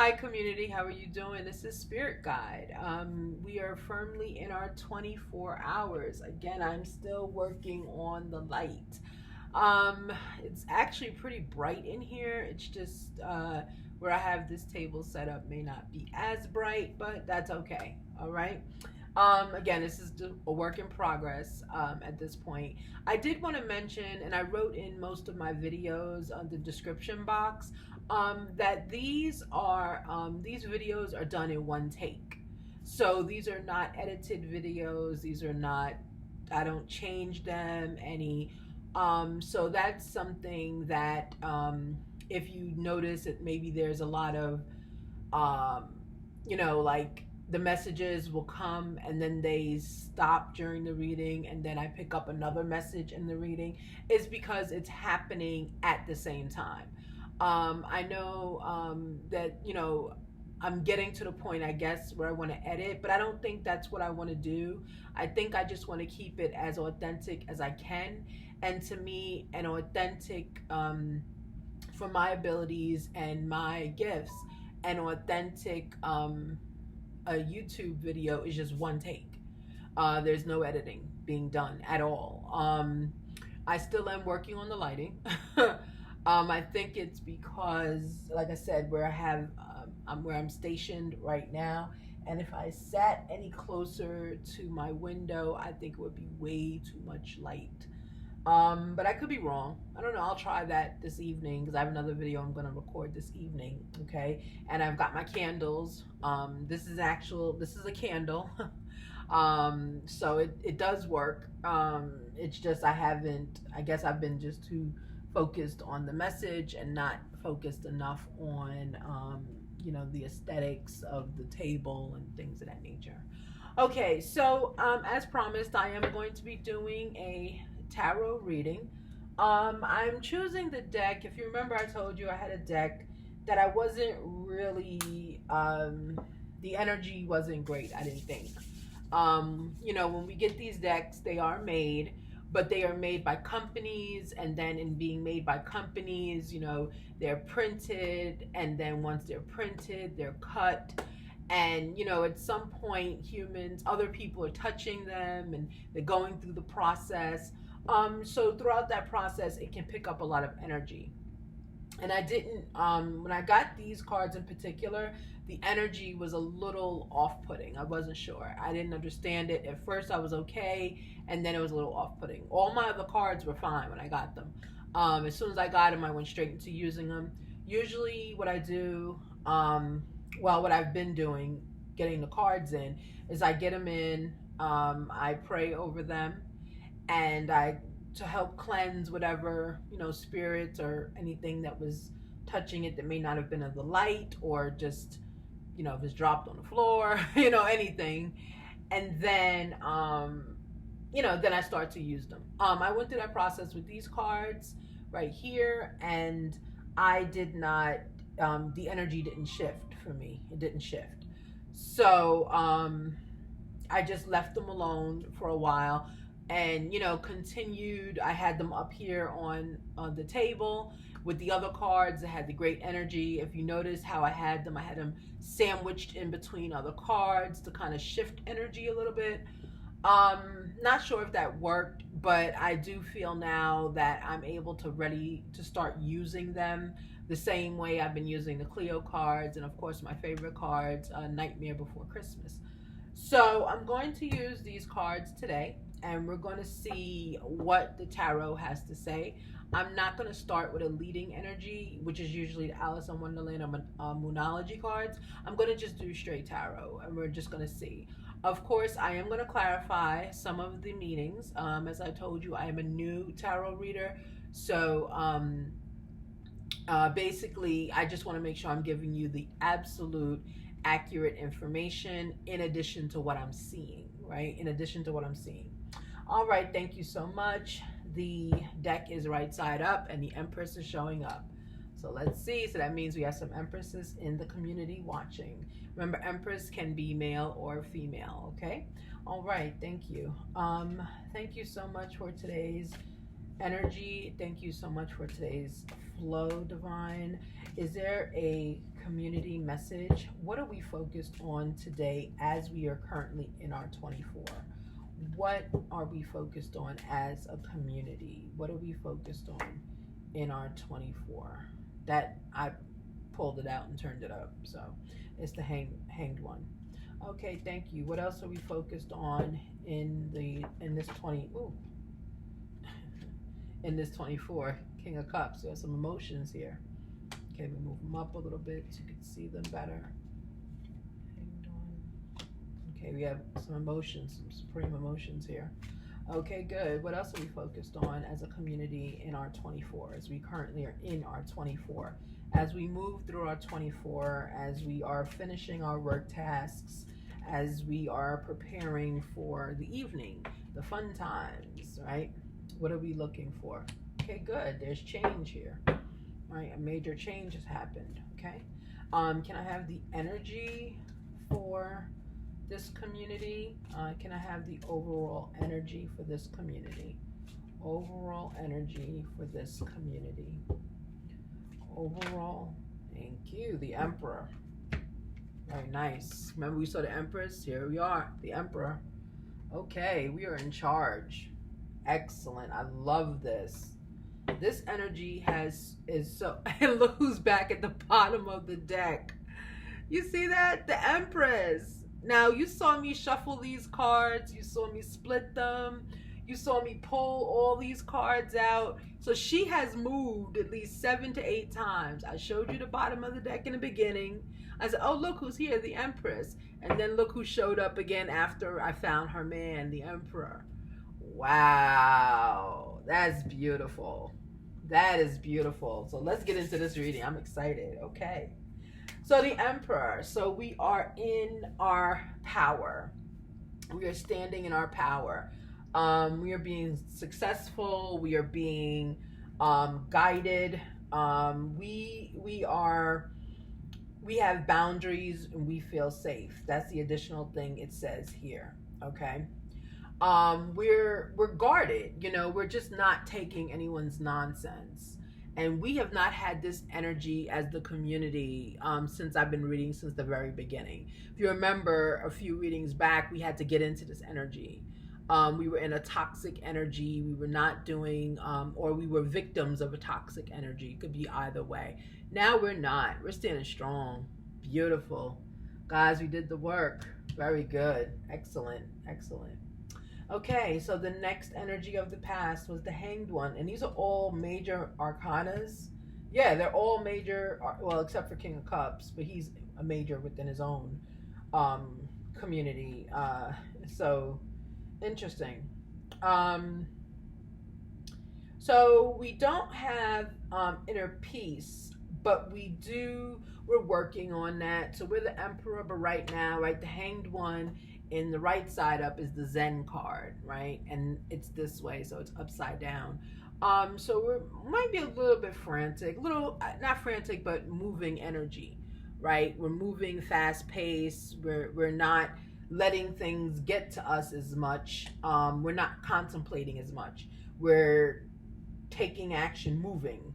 Hi, community. How are you doing? This is Spirit Guide. We are firmly in our 24 hours. Again, I'm still working on the light. Um, it's actually pretty bright in here. It's just where I have this table set up may not be as bright, but that's okay. All right. Again, this is a work in progress at this point. I did want to mention, and I wrote in most of my videos on the description box, that these videos are done in one take. So these are not edited videos. These are not. I don't change them any. So that's something that if you notice that maybe there's a lot of um, like the messages will come and then they stop during the reading and then I pick up another message in the reading, is because it's happening at the same time. I know that, I'm getting to the point, I guess, where I want to edit, but I don't think that's what I want to do. I think I just want to keep it as authentic as I can. And to me, an authentic, for my abilities and my gifts, an authentic a YouTube video is just one take. There's no editing being done at all. I still am working on the lighting. I think it's because, like I said, where I'm stationed right now, and if I sat any closer to my window, I think it would be way too much light. But I could be wrong. I don't know. I'll try that this evening because I have another video I'm going to record this evening. Okay. And I've got my candles. This is a candle. So it does work. It's just, I guess I've been just too focused on the message and not focused enough on, the aesthetics of the table and things of that nature. Okay. So, as promised, I am going to be doing a tarot reading. I'm choosing the deck. If you remember, I told you I had a deck that I wasn't really, the energy wasn't great, I didn't think. When we get these decks, they are made, but they are made by companies, and then in being made by companies, they're printed, and then once they're printed, they're cut. And at some point, other people are touching them and they're going through the process. So throughout that process, it can pick up a lot of energy. And I didn't, when I got these cards in particular, the energy was a little off-putting. I wasn't sure. I didn't understand it. At first I was okay, and then it was a little off-putting. All my other cards were fine when I got them. As soon as I got them, I went straight into using them. Usually what I do, what I've been doing, getting the cards in, is I get them in, I pray over them, and to help cleanse whatever spirits or anything that was touching it that may not have been of the light, or just if it's dropped on the floor, anything. And then then I start to use them. I went through that process with these cards right here, and I did not, the energy didn't shift for me. It didn't shift. So I just left them alone for a while, and continued. I had them up here on the table with the other cards that had the great energy. If you notice how I had them sandwiched in between other cards to kind of shift energy a little bit. Not sure if that worked, but I do feel now that I'm able to ready to start using them the same way I've been using the Cleo cards, and of course my favorite cards, Nightmare Before Christmas. So I'm going to use these cards today, and we're going to see what the tarot has to say. I'm not going to start with a leading energy, which is usually the Alice in Wonderland or Moonology cards. I'm going to just do straight tarot, and we're just going to see. Of course, I am going to clarify some of the meanings. As I told you, I am a new tarot reader. So basically, I just want to make sure I'm giving you the absolute accurate information in addition to what I'm seeing, right? In addition to what I'm seeing. All right, thank you so much. The deck is right side up and the Empress is showing up. So let's see. So that means we have some Empresses in the community watching. Remember, Empress can be male or female, okay? All right, thank you. Thank you so much for today's energy. Thank you so much for today's flow, Divine. Is there a community message. What are we focused on today as we are currently in our 24? What are we focused on as a community? What are we focused on in our 24? That I pulled it out and turned it up. So it's the hanged one. Okay, thank you. What else are we focused on in this 20? Ooh, in this 24, King of Cups. There's some emotions here. Okay, we move them up a little bit so you can see them better. Okay, we have some emotions, some supreme emotions here. Okay, good. What else are we focused on as a community in our 24, as we currently are in our 24? As we move through our 24, as we are finishing our work tasks, as we are preparing for the evening, the fun times, right? What are we looking for? Okay, good. There's change here, right? A major change has happened, okay? Can I have the energy for this community? Can I have the overall energy for this community? Overall energy for this community. Overall, thank you. The Emperor. Very nice. Remember we saw the Empress? Here we are, the Emperor. Okay, we are in charge. Excellent. I love this. This energy is so, and look who's back at the bottom of the deck. You see that? The Empress. Now, you saw me shuffle these cards. You saw me split them. You saw me pull all these cards out. So she has moved at least 7 to 8 times. I showed you the bottom of the deck in the beginning. I said, oh, look who's here, the Empress. And then look who showed up again after I found her man, the Emperor. Wow. That's beautiful. That is beautiful. So let's get into this reading. I'm excited. Okay. So the Emperor. So we are in our power. We are standing in our power. We are being successful. We are being guided. We have boundaries and we feel safe. That's the additional thing it says here. Okay. We're guarded. You know, we're just not taking anyone's nonsense. And we have not had this energy as the community since I've been reading since the very beginning. If you remember a few readings back, we had to get into this energy. We were in a toxic energy. We were not doing, or we were victims of a toxic energy. It could be either way. Now we're not. We're standing strong. Beautiful. Guys, we did the work. Very good. Excellent. Excellent. Okay, so the next energy of the past was the Hanged One. And these are all major arcanas. Yeah, they're all major, well, except for King of Cups, but he's a major within his own community. So, interesting. So we don't have inner peace, but we're working on that. So we're the Emperor, but right now, right, the Hanged One in the right side up is the Zen card, right? And it's this way, so it's upside down. So we might be a little bit frantic, not frantic, but moving energy, right? We're moving fast pace. We're not letting things get to us as much. We're not contemplating as much. We're taking action,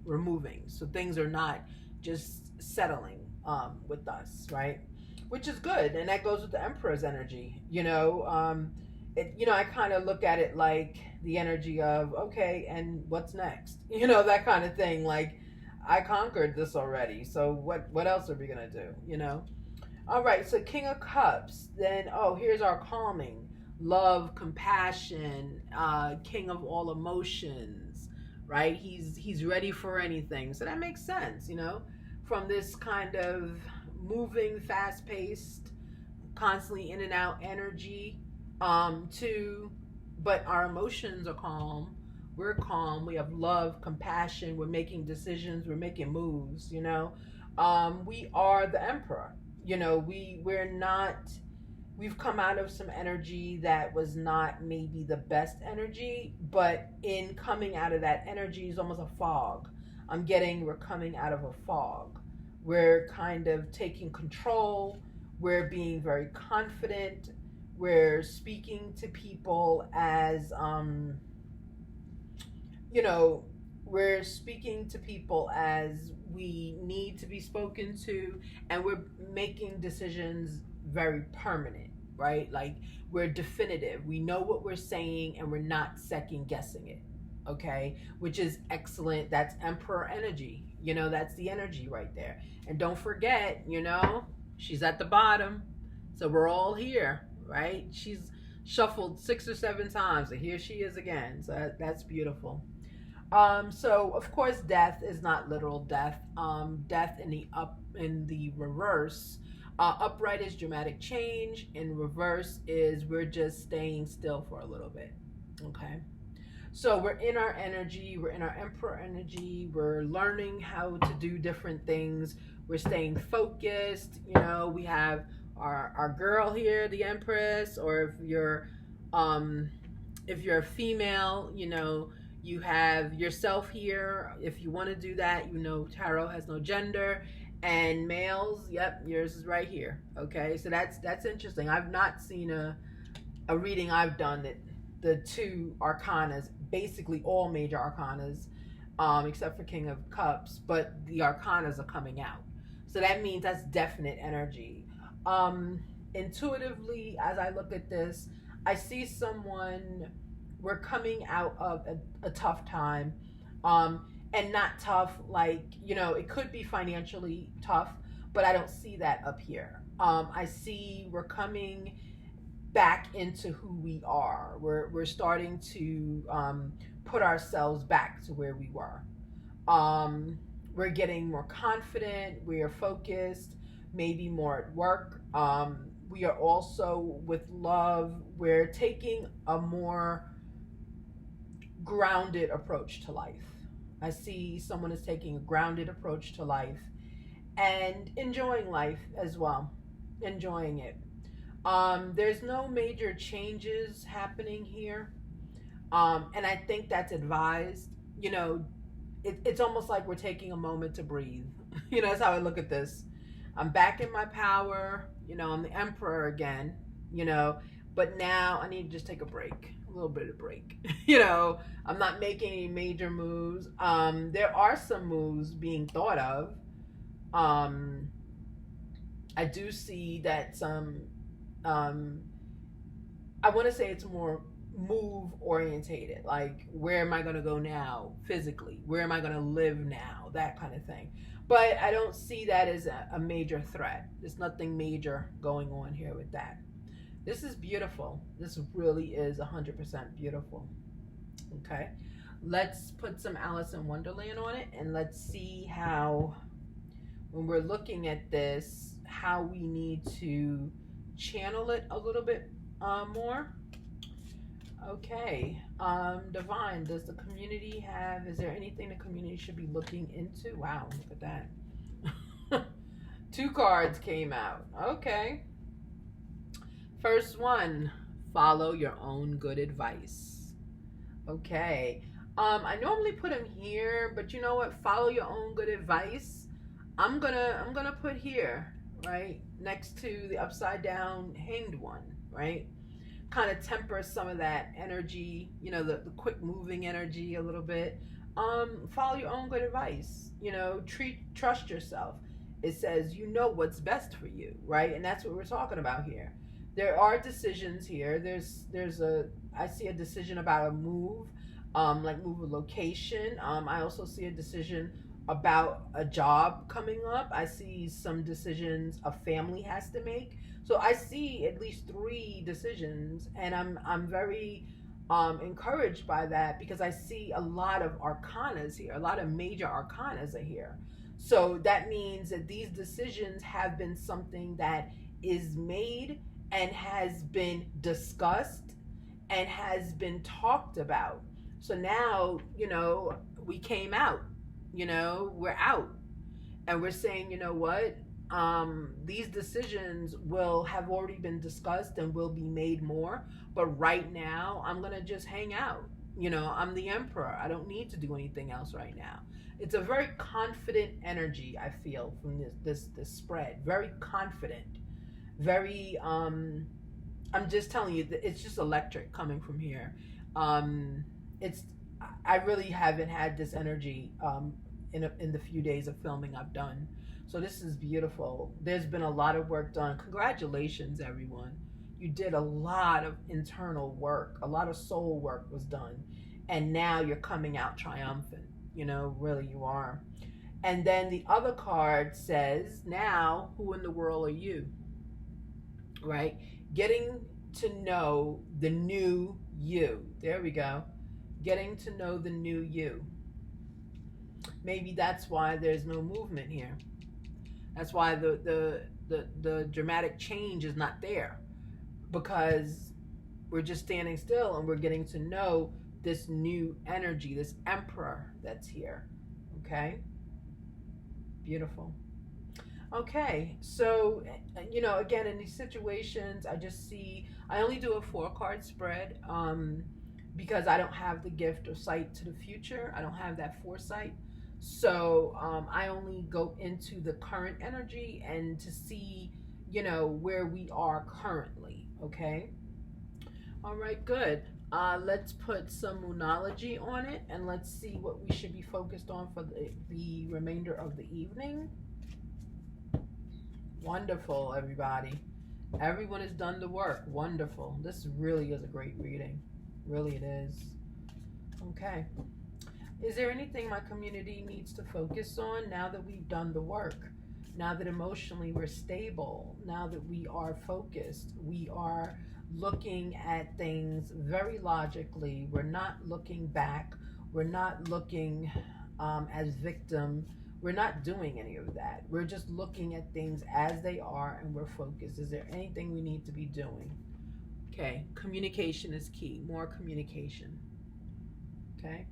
we're moving. So things are not just settling with us, right? Which is good, and that goes with the Emperor's energy. I kind of look at it like the energy of, okay, and what's next? That kind of thing. Like, I conquered this already, so what else are we gonna do? All right, so King of Cups. Then, here's our calming, love, compassion, King of all emotions. Right? He's ready for anything, so that makes sense. From this kind of moving, fast-paced, constantly in and out energy, but our emotions are calm. We're calm. We have love, compassion. We're making decisions. We're making moves. We are the Emperor. We've come out of some energy that was not maybe the best energy, but in coming out of that energy is almost a fog. We're coming out of a fog. We're kind of taking control. We're being very confident. We're speaking to people as, we're speaking to people as we need to be spoken to, and we're making decisions very permanent, right? Like, we're definitive. We know what we're saying and we're not second guessing it. Okay, which is excellent. That's emperor energy. That's the energy right there. And don't forget, she's at the bottom. So we're all here, right? She's shuffled 6 or 7 times, and here she is again. So that's beautiful. So of course, death is not literal death. Death in the reverse. Upright is dramatic change. In reverse is we're just staying still for a little bit. Okay. So we're in our energy. We're in our emperor energy. We're learning how to do different things. We're staying focused. We have our girl here, the empress, or if you're a female, you have yourself here. If you want to do that, tarot has no gender. And males, yep, yours is right here. Okay, so that's interesting. I've not seen a reading I've done that the two arcanas, basically all major arcanas, except for King of Cups, but the arcanas are coming out. So that means that's definite energy. Intuitively, as I look at this, I see someone, we're coming out of a tough time. And not tough like, it could be financially tough, but I don't see that up here. I see we're coming back into who we are. We're starting to put ourselves back to where we were. We're getting more confident. We are focused, maybe more at work. We are also with love. We're taking a more grounded approach to life. I see someone is taking a grounded approach to life and enjoying life as well. Enjoying it. There's no major changes happening here. And I think that's advised. It's almost like we're taking a moment to breathe. That's how I look at this. I'm back in my power. I'm the emperor again. But now I need to just take a break, a little bit of break. I'm not making any major moves. There are some moves being thought of. I do see that some. I want to say it's more move orientated. Like, where am I going to go now physically? Where am I going to live now? That kind of thing. But I don't see that as a major threat. There's nothing major going on here with that. This is beautiful. This really is 100% beautiful. Okay. Let's put some Alice in Wonderland on it, and let's see how, when we're looking at this, how we need to channel it a little bit more. Okay. Divine, does the community have, is there anything the community should be looking into? Wow, look at that. 2 cards came out. Okay. First one, follow your own good advice. Okay. I normally put them here, but you know what? Follow your own good advice. I'm gonna put here, right, next to the upside down hanged one, right? Kind of temper some of that energy, the quick moving energy a little bit. Follow your own good advice. Trust yourself. It says what's best for you, right? And that's what we're talking about here. There are decisions here. I see a decision about a move, like move a location. I also see a decision about a job coming up. I see some decisions a family has to make. So I see at least 3 decisions, and I'm very encouraged by that, because I see a lot of arcanas here. A lot of major arcanas are here. So that means that these decisions have been something that is made and has been discussed and has been talked about. So now, we came out, we're out, and we're saying, what? These decisions will have already been discussed and will be made more. But right now, I'm going to just hang out. I'm the emperor. I don't need to do anything else right now. It's a very confident energy, I feel, from this spread. Very confident. Very, I'm just telling you, it's just electric coming from here. It's I really haven't had this energy in the few days of filming I've done. So this is beautiful. There's been a lot of work done. Congratulations, everyone. You did a lot of internal work. A lot of soul work was done. And now you're coming out triumphant. You know, really you are. And then the other card says, now, who in the world are you? Right? Getting to know the new you. There we go. Getting to know the new you. Maybe that's why there's no movement here. That's why the dramatic change is not there, because we're just standing still and we're getting to know this new energy, this emperor that's here. Okay? Beautiful. Okay, so again, in these situations, I just see I only do a 4 card spread because I don't have the gift of sight to the future. I don't have that foresight. So I only go into the current energy and to see, where we are currently. Okay. All right, good. Let's put some moonology on it and let's see what we should be focused on for the remainder of the evening. Wonderful, everybody. Everyone has done the work. Wonderful. This really is a great reading. Really, it is. Okay. Is there anything my community needs to focus on now that we've done the work? Now that emotionally we're stable, now that we are focused, we are looking at things very logically. We're not looking back. We're not looking as victim. We're not doing any of that. We're just looking at things as they are and we're focused. Is there anything we need to be doing? Okay, communication is key. More communication. Okay,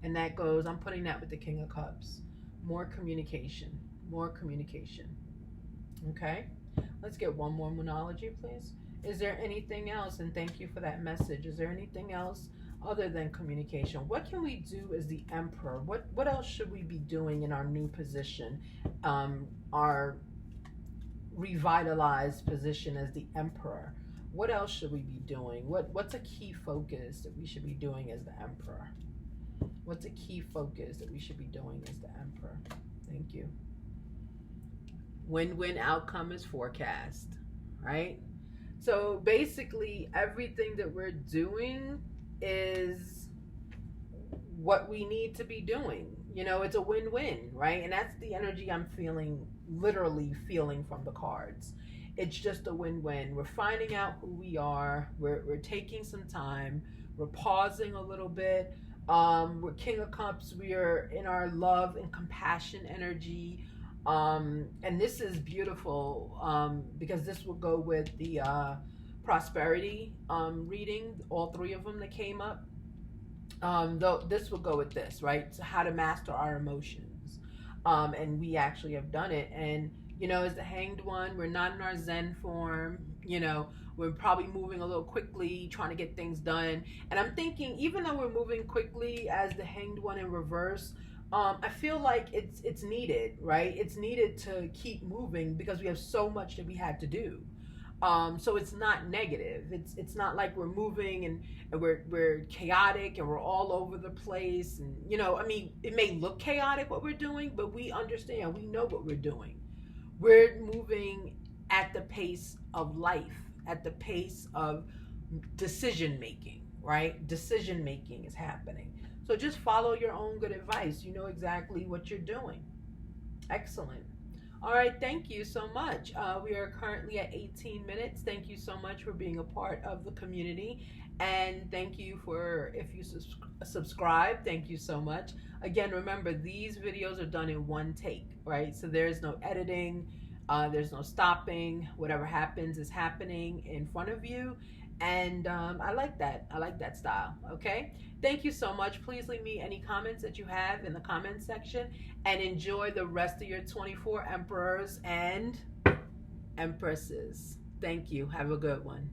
and that goes, I'm putting that with the King of Cups. More communication. More communication. Okay, let's get one more moonology, please. Is there anything else? And thank you for that message. Is there anything else other than communication? What can we do as the Emperor? What else should we be doing in our new position, our revitalized position as the Emperor? What else should we be doing? What's a key focus that we should be doing as the Emperor? What's a key focus that we should be doing as the Emperor? Thank you. Win-win outcome is forecast, right? So basically, everything that we're doing is what we need to be doing. It's a win-win, right? And that's the energy I'm feeling, literally feeling from the cards. It's just a win-win. We're finding out who we are. We're taking some time. We're pausing a little bit. We're King of Cups. We are in our love and compassion energy. And this is beautiful because this will go with the prosperity reading, all 3 of them that came up. Though this will go with this, right? So how to master our emotions. And we actually have done it. And, as the Hanged One, we're not in our Zen form. We're probably moving a little quickly, trying to get things done. And I'm thinking, even though we're moving quickly as the Hanged One in reverse, I feel like it's needed, right? It's needed to keep moving because we have so much that we had to do. So it's not negative. It's not like we're moving and we're chaotic and we're all over the place. And it may look chaotic what we're doing, but we understand. We know what we're doing. We're moving at the pace of life, at the pace of decision making, right? Decision making is happening. So just follow your own good advice. You know exactly what you're doing. Excellent. All right, thank you so much. We are currently at 18 minutes. Thank you so much for being a part of the community. And thank you for, if you subscribe, thank you so much. Again, remember, these videos are done in one take, right? So there's no editing, there's no stopping. Whatever happens is happening in front of you. And I like that. I like that style. Okay. Thank you so much. Please leave me any comments that you have in the comments section and enjoy the rest of your 24 emperors and empresses. Thank you. Have a good one.